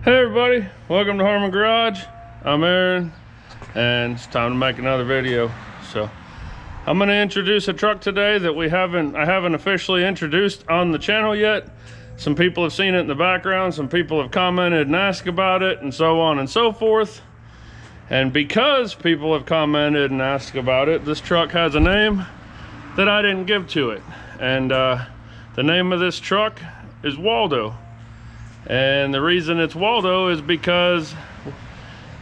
Hey everybody, welcome to Harmon Garage. I'm Aaron and it's time to make another video. So I'm going to introduce a truck today that I haven't officially introduced on the channel yet. Some people have seen it in the background, some people have commented and asked about it, and so on and so forth. And because people have commented and asked about it, this truck has a name that I didn't give to it. And the name of this truck is Waldo. And the reason it's Waldo is because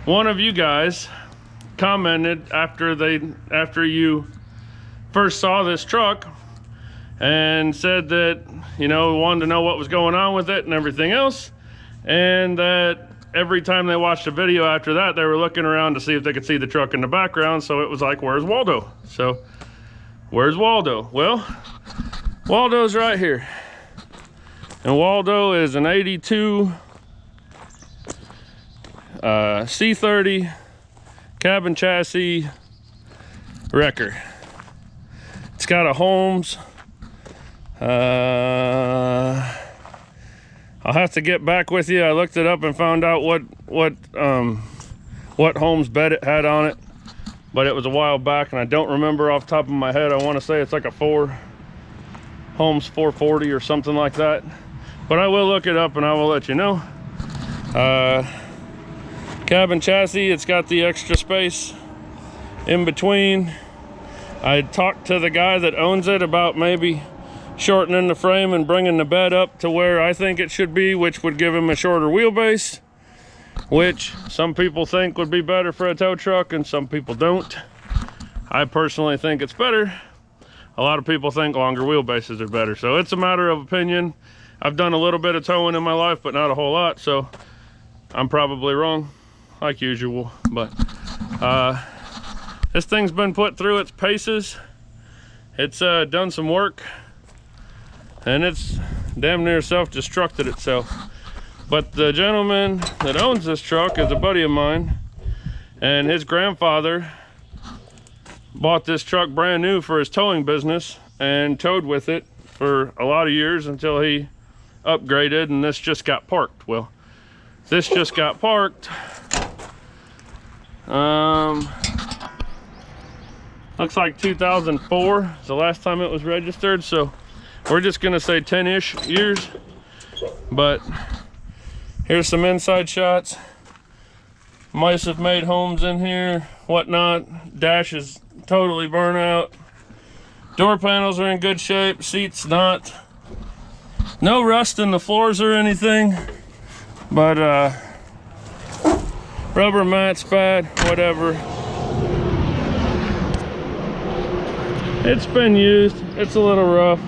one of you guys commented after you first saw this truck and said that, you know, wanted to know what was going on with it and everything else, and that every time they watched a video after that, they were looking around to see if they could see the truck in the background. So it was like, where's Waldo? So where's Waldo? Well, Waldo's right here. And Waldo is an 82 C30 cabin chassis wrecker. It's got a Holmes. I'll have to get back with you. I looked it up and found out what Holmes bed it had on it, but it was a while back and I don't remember off the top of my head. I want to say it's like a Holmes 440 or something like that. But I will look it up and I will let you know. Cabin chassis, it's got the extra space in between. I talked to the guy that owns it about maybe shortening the frame and bringing the bed up to where I think it should be, which would give him a shorter wheelbase, which some people think would be better for a tow truck and some people don't. I personally think it's better. A lot of people think longer wheelbases are better, so it's a matter of opinion. I've done a little bit of towing in my life, but not a whole lot, so I'm probably wrong, like usual. But this thing's been put through its paces. It's done some work, and it's damn near self-destructed itself. But the gentleman that owns this truck is a buddy of mine, and his grandfather bought this truck brand new for his towing business and towed with it for a lot of years until he upgraded, and this just got parked. Well, this just got parked. Looks like 2004 is the last time it was registered, so we're just gonna say 10-ish years. But here's some inside shots. Mice have made homes in here, whatnot. Dash is totally burnt out. Door panels are in good shape, seats not. No rust in the floors or anything, but rubber mats bad, whatever. It's been used, it's a little rough.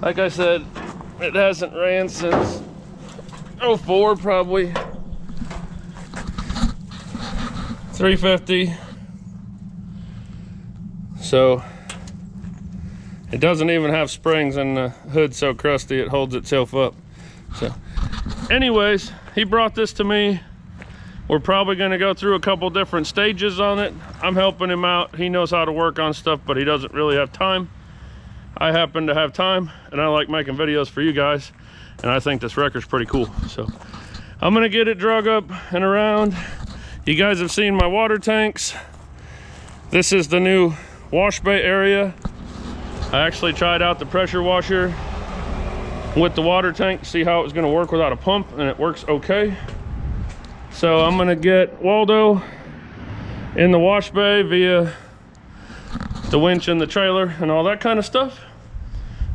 Like I said, it hasn't ran since 04 probably. 350. So it doesn't even have springs, and the hood's so crusty it holds itself up. So anyways, he brought this to me. We're probably going to go through a couple different stages on it. I'm helping him out. He knows how to work on stuff, but he doesn't really have time. I happen to have time, and I like making videos for you guys, and I think this wrecker's pretty cool. So I'm going to get it drug up and around. You guys have seen my water tanks. This is the new wash bay area. I actually tried out the pressure washer with the water tank to see how it was going to work without a pump, and it works okay. So I'm going to get Waldo in the wash bay via the winch in the trailer and all that kind of stuff.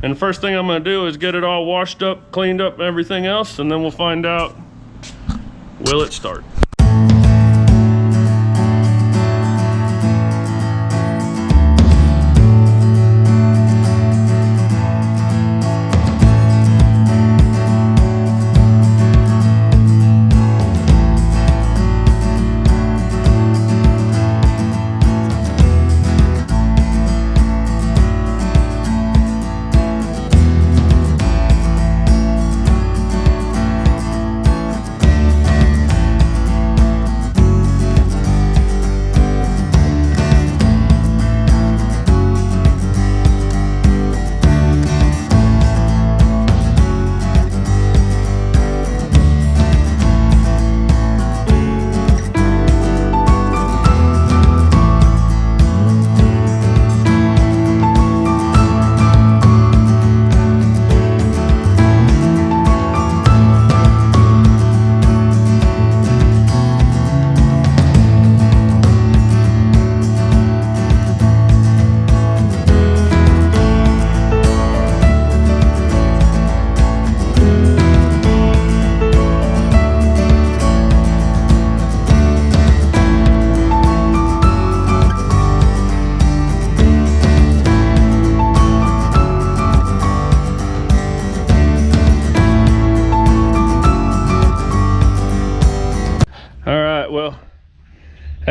And the first thing I'm going to do is get it all washed up, cleaned up, everything else, and then we'll find out, will it start?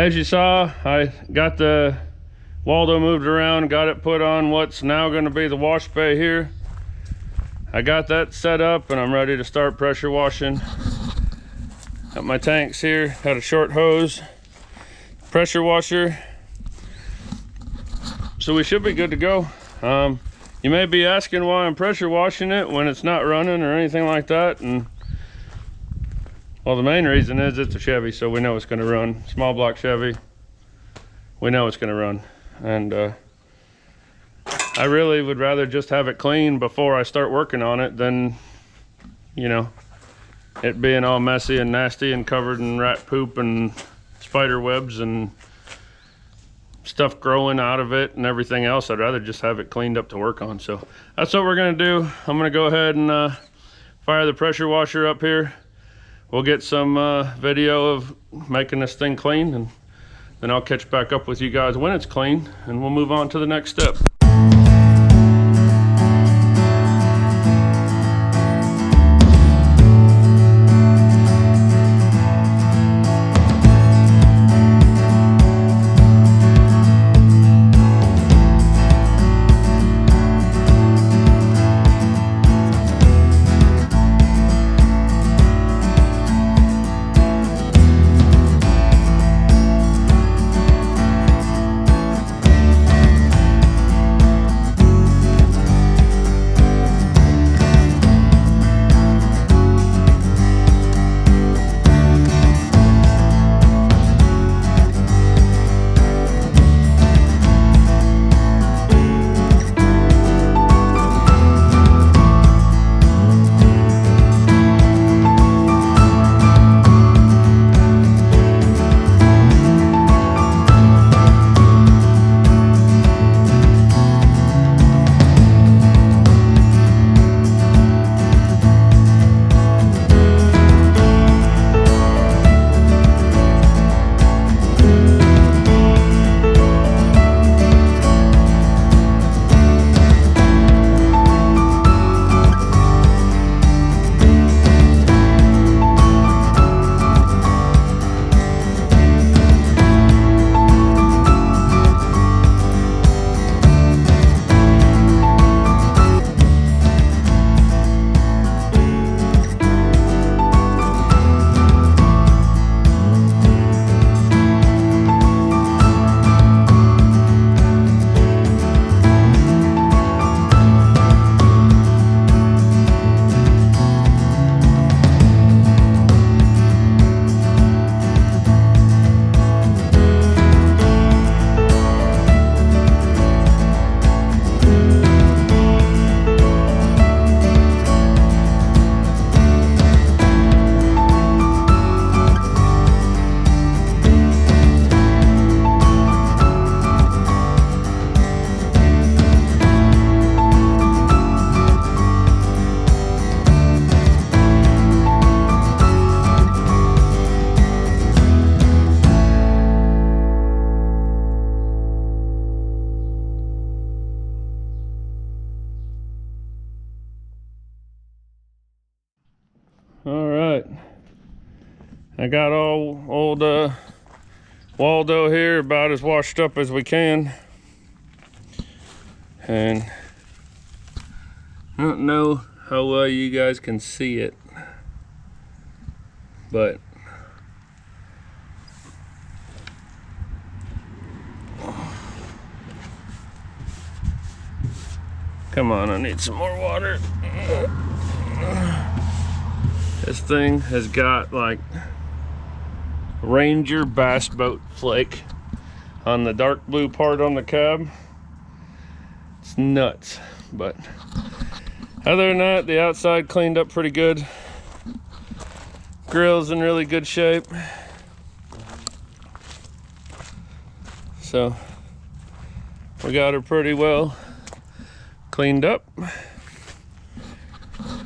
as you saw, I got the Waldo moved around, got it put on what's now going to be the wash bay here. I got that set up and I'm ready to start pressure washing. Got my tanks here, got a short hose, pressure washer. So we should be good to go. You may be asking why I'm pressure washing it when it's not running or anything like that. And well, the main reason is it's a Chevy, so we know it's going to run. Small block Chevy, we know it's going to run. And I really would rather just have it clean before I start working on it than, you know, it being all messy and nasty and covered in rat poop and spider webs and stuff growing out of it and everything else. I'd rather just have it cleaned up to work on. So that's what we're gonna do. I'm gonna go ahead and fire the pressure washer up here. We'll get some video of making this thing clean, and then I'll catch back up with you guys when it's clean, and we'll move on to the next step. All right, I got old Waldo here about as washed up as we can, and I don't know how well you guys can see it, but come on, I need some more water. This thing has got like Ranger bass boat flake on the dark blue part on the cab. It's nuts, but other than that, the outside cleaned up pretty good. Grill's in really good shape. So we got her pretty well cleaned up.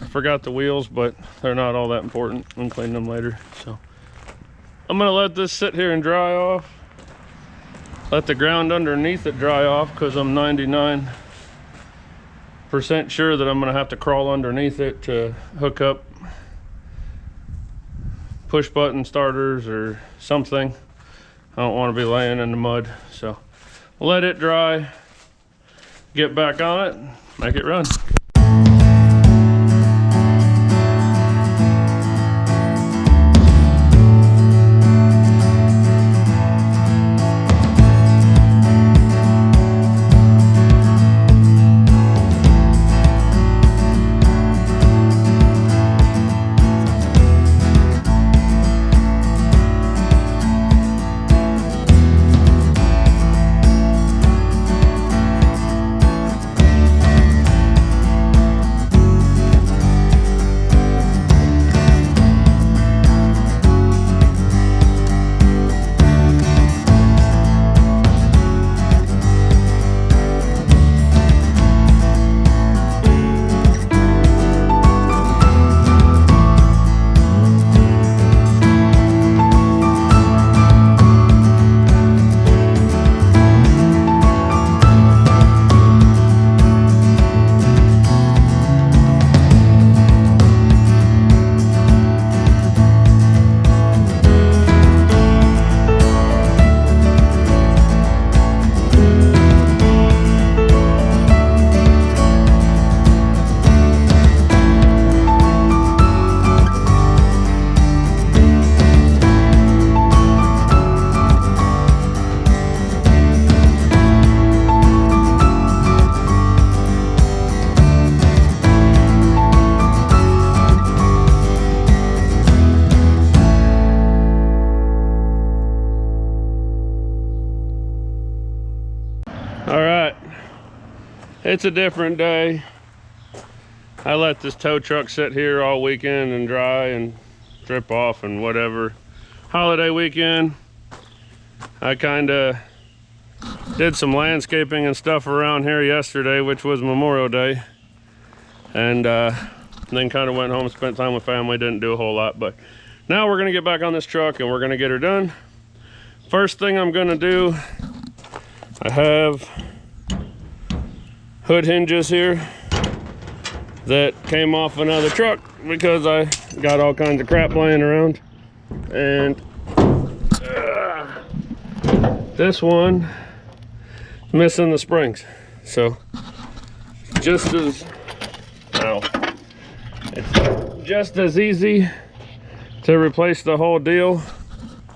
Forgot the wheels, but they're not all that important. I'm cleaning them later. So I'm gonna let this sit here and dry off. Let the ground underneath it dry off, because I'm 99% sure that I'm gonna have to crawl underneath it to hook up push button starters or something. I don't want to be laying in the mud. So let it dry, get back on it, make it run. All right, it's a different day. I let this tow truck sit here all weekend and dry and drip off and whatever. Holiday weekend, I kind of did some landscaping and stuff around here yesterday, which was Memorial Day, and then kind of went home, spent time with family, didn't do a whole lot. But now we're gonna get back on this truck and we're gonna get her done. First thing I'm gonna do, I have hood hinges here that came off another truck because I got all kinds of crap laying around. And this one is missing the springs. So just as, it's just as easy to replace the whole deal.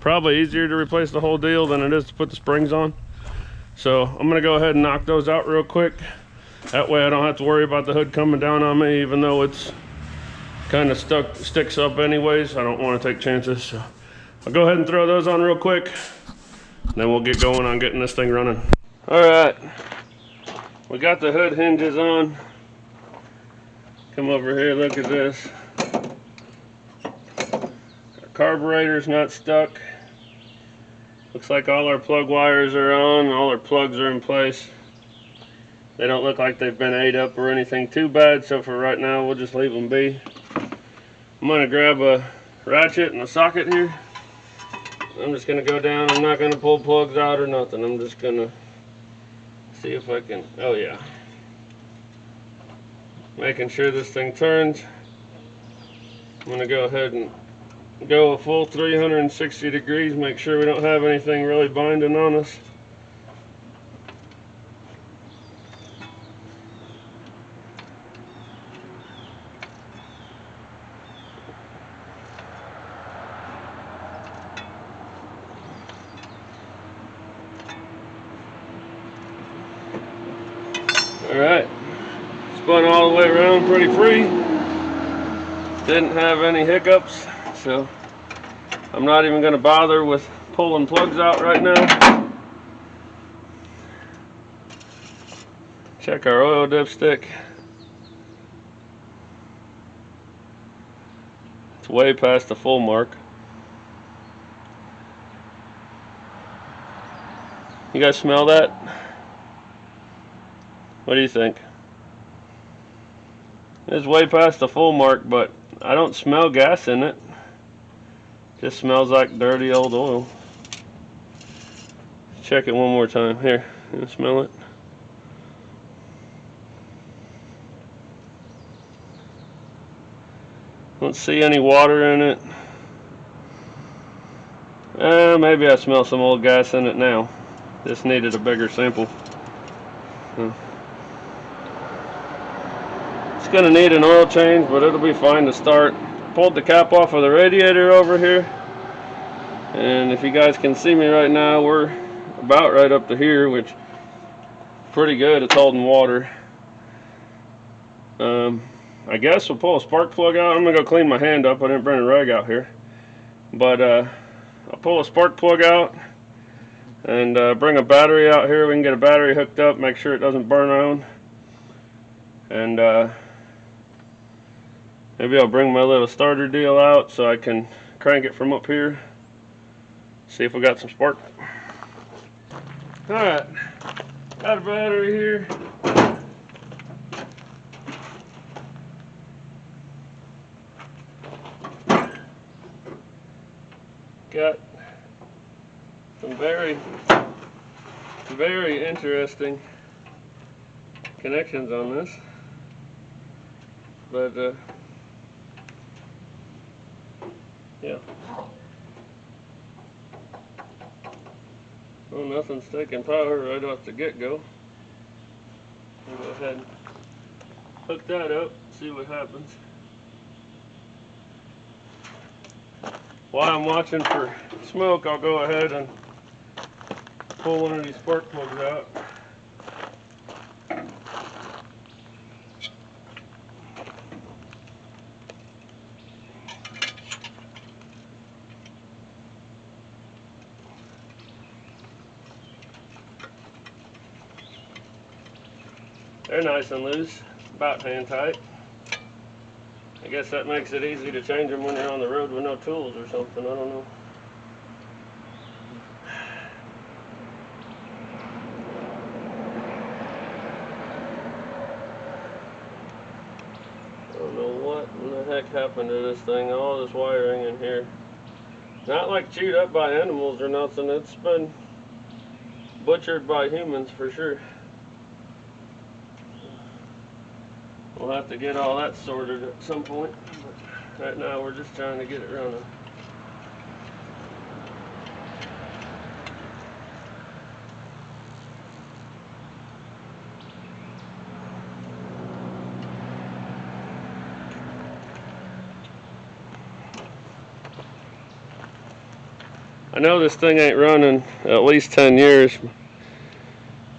Probably easier to replace the whole deal than it is to put the springs on. So I'm gonna go ahead and knock those out real quick. That way I don't have to worry about the hood coming down on me, even though it's kind of sticks up anyways. I don't want to take chances. So I'll go ahead and throw those on real quick. Then we'll get going on getting this thing running. All right, we got the hood hinges on. Come over here, look at this. Our carburetor's not stuck. Looks like all our plug wires are on, all our plugs are in place. They don't look like they've been ate up or anything too bad, so for right now we'll just leave them be. I'm gonna grab a ratchet and a socket here. I'm just gonna go down. I'm not gonna pull plugs out or nothing. I'm just gonna see if I can, oh yeah. Making sure this thing turns. I'm gonna go ahead and go a full 360 degrees, make sure we don't have anything really binding on us. Alright, spun all the way around pretty free. Didn't have any hiccups, so I'm not even going to bother with pulling plugs out right now. Check our oil dipstick. It's way past the full mark. You guys smell that? What do you think? It's way past the full mark, but I don't smell gas in it. Just smells like dirty old oil. Check it one more time. Here, you smell it? Don't see any water in it. Maybe I smell some old gas in it now. This needed a bigger sample. It's gonna need an oil change, but it'll be fine to start. Pulled the cap off of the radiator over here, and if you guys can see me right now, we're about right up to here, which is pretty good. It's holding water. I guess we'll pull a spark plug out. I'm gonna go clean my hand up. I didn't bring a rag out here, but I'll pull a spark plug out and bring a battery out here. We can get a battery hooked up, make sure it doesn't burn on, and maybe I'll bring my little starter deal out so I can crank it from up here. See if we got some spark. Alright, got a battery here. Got some very interesting connections on this, but yeah. Well, nothing's taking power right off the get-go. I'll go ahead and hook that up, see what happens. While I'm watching for smoke, I'll go ahead and pull one of these spark plugs out. They're nice and loose, about hand tight. I guess that makes it easy to change them when you're on the road with no tools or something, I don't know. I don't know what in the heck happened to this thing, all this wiring in here. Not like chewed up by animals or nothing, it's been butchered by humans for sure. We'll have to get all that sorted at some point, but right now we're just trying to get it running. I know this thing ain't running at least 10 years.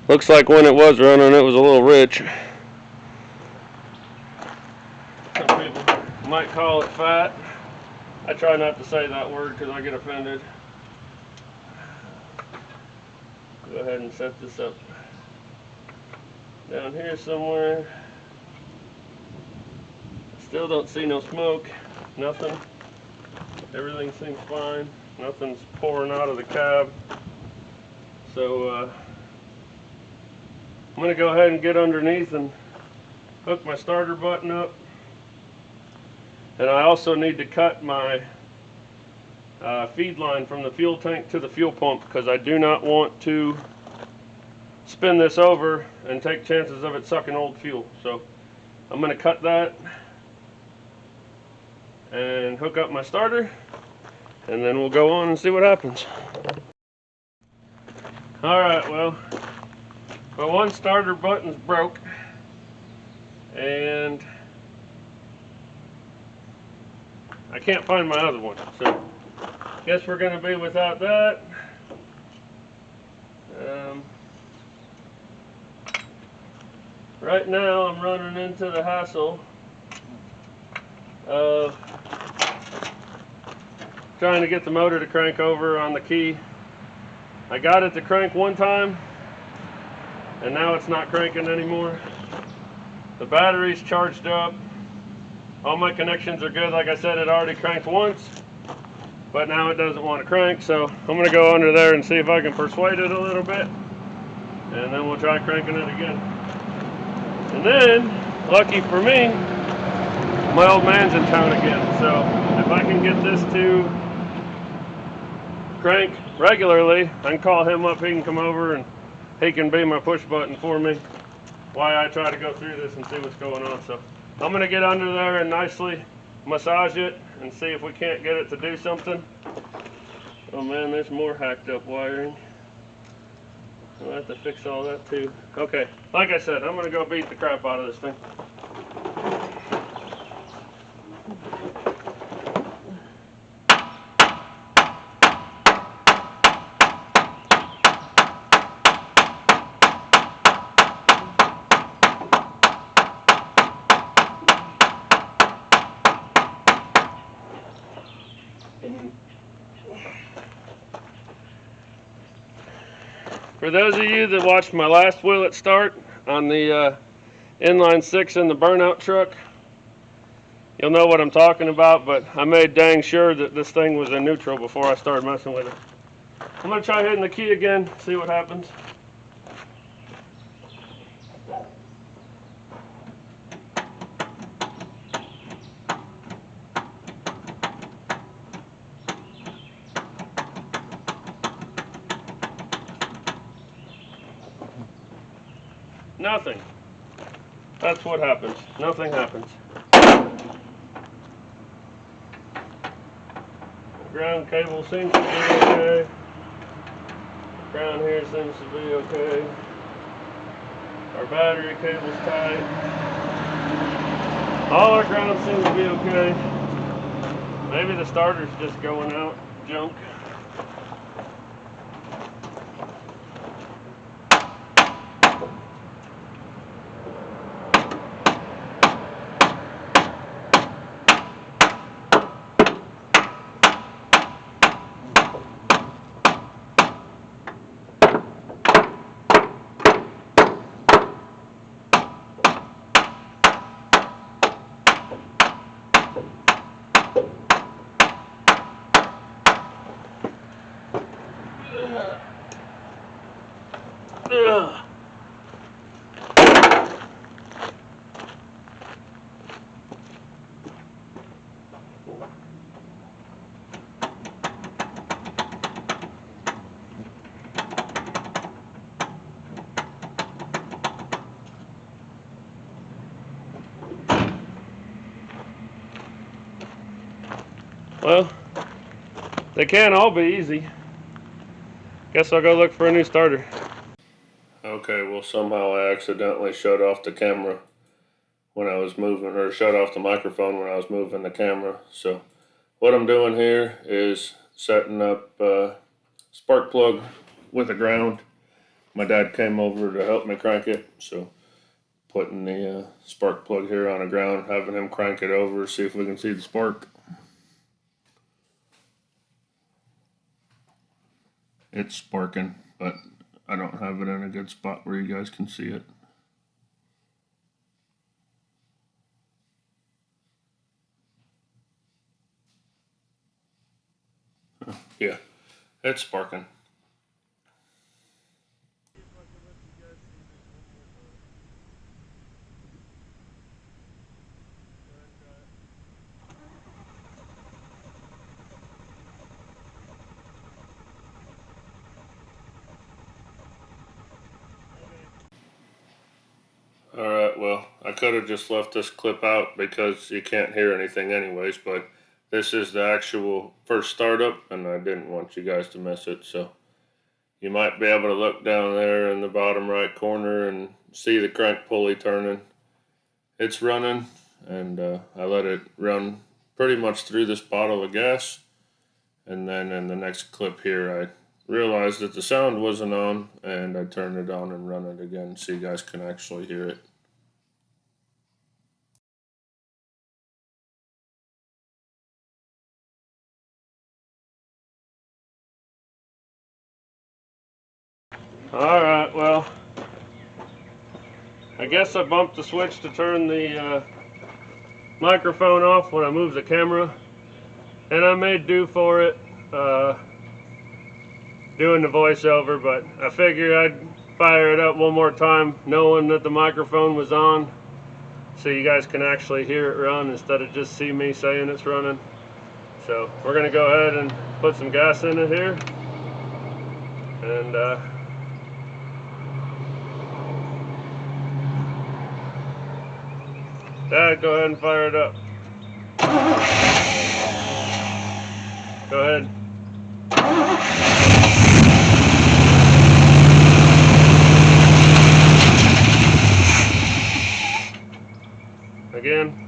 Looks like when it was running it was a little rich. Some people might call it fat. I try not to say that word because I get offended. Go ahead and set this up down here somewhere. Still don't see no smoke, nothing. Everything seems fine. Nothing's pouring out of the cab. So I'm going to go ahead and get underneath and hook my starter button up. And I also need to cut my feed line from the fuel tank to the fuel pump because I do not want to spin this over and take chances of it sucking old fuel. So I'm going to cut that and hook up my starter, and then we'll go on and see what happens. Alright, well, my one starter button's broke, and I can't find my other one, so guess we're going to be without that. Right now I'm running into the hassle of trying to get the motor to crank over on the key. I got it to crank one time and now it's not cranking anymore. The battery's charged up. All my connections are good. Like I said, it already cranked once, but now it doesn't want to crank, so I'm going to go under there and see if I can persuade it a little bit, and then we'll try cranking it again. And then, lucky for me, my old man's in town again, so if I can get this to crank regularly, I can call him up, he can come over and he can be my push button for me while I try to go through this and see what's going on. So I'm going to get under there and nicely massage it and see if we can't get it to do something. Oh man, there's more hacked up wiring. I'll have to fix all that too. Okay, like I said, I'm gonna go beat the crap out of this thing. For those of you that watched my last wheel at start on the inline 6 in the burnout truck, you'll know what I'm talking about, but I made dang sure that this thing was in neutral before I started messing with it. I'm going to try hitting the key again, see what happens. Nothing. That's what happens. Nothing happens. Ground cable seems to be okay. Ground here seems to be okay. Our battery cable's tight. All our ground seems to be okay. Maybe the starter's just going out junk. Well, they can't all be easy. Guess I'll go look for a new starter. Okay, well somehow I accidentally shut off the camera when I was moving, or shut off the microphone when I was moving the camera. So what I'm doing here is setting up a spark plug with a ground. My dad came over to help me crank it, so putting the spark plug here on a ground, having him crank it over, see if we can see the spark. It's sparking, but I don't have it in a good spot where you guys can see it. Yeah, it's sparking. Alright, well, I could have just left this clip out because you can't hear anything anyways, but this is the actual first startup and I didn't want you guys to miss it. So you might be able to look down there in the bottom right corner and see the crank pulley turning. It's running, and I let it run pretty much through this bottle of gas, and then in the next clip here I realized that the sound wasn't on, and I turned it on and run it again so you guys can actually hear it. Alright, well, I guess I bumped the switch to turn the microphone off when I moved the camera, and I made do for it doing the voiceover, but I figured I'd fire it up one more time knowing that the microphone was on so you guys can actually hear it run instead of just see me saying it's running. So we're going to go ahead and put some gas in it here, and Dad, go ahead and fire it up. Go ahead. Again.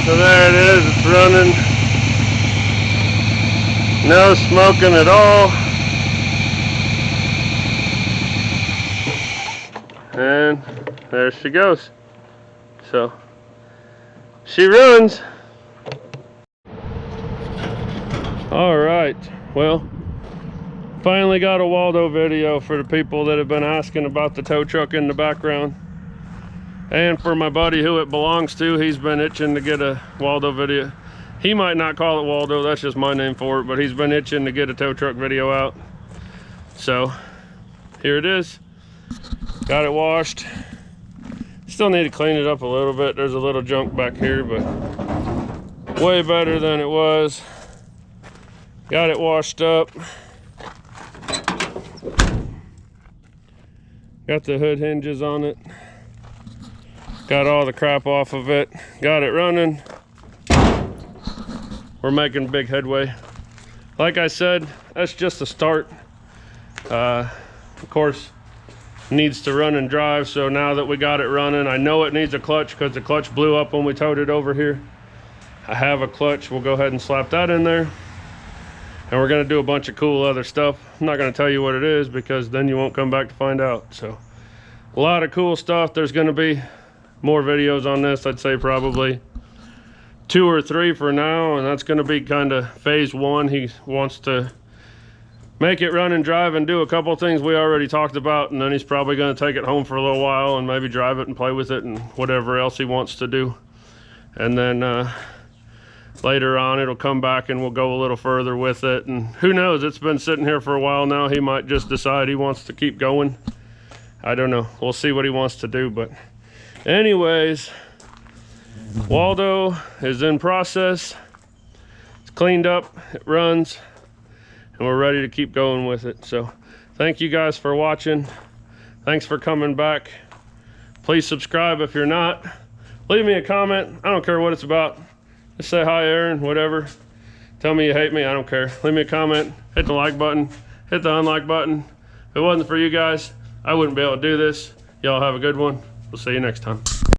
So there it is, it's running. No smoking at all. And there she goes. So she runs. All right, well, finally got a Waldo video for the people that have been asking about the tow truck in the background. And for my buddy who it belongs to, he's been itching to get a Waldo video. He might not call it Waldo, that's just my name for it, but he's been itching to get a tow truck video out. So here it is. Got it washed. Still need to clean it up a little bit. There's a little junk back here, but way better than it was. Got it washed up. Got the hood hinges on it. Got all the crap off of it. Got it running. We're making big headway. Like I said, that's just a start. Of course, needs to run and drive. So now that we got it running, I know it needs a clutch because the clutch blew up when we towed it over here. I have a clutch. We'll go ahead and slap that in there. And we're gonna do a bunch of cool other stuff. I'm not gonna tell you what it is because then you won't come back to find out. So a lot of cool stuff. There's gonna be more videos on this. I'd say probably 2 or 3 for now, and that's going to be kind of phase 1. He wants to make it run and drive and do a couple things we already talked about, and then he's probably going to take it home for a little while and maybe drive it and play with it and whatever else he wants to do. And then later on it'll come back and we'll go a little further with it, and who knows, it's been sitting here for a while now. He might just decide he wants to keep going. I don't know, we'll see what he wants to do. But anyways, Waldo is in process. It's cleaned up, it runs, and we're ready to keep going with it. So thank you guys for watching. Thanks for coming back. Please subscribe if you're not. Leave me a comment. I don't care what it's about. Just say hi, Aaron, whatever. Tell me you hate me, I don't care. Leave me a comment, hit the like button, hit the unlike button. If it wasn't for you guys, I wouldn't be able to do this. Y'all have a good one. We'll see you next time.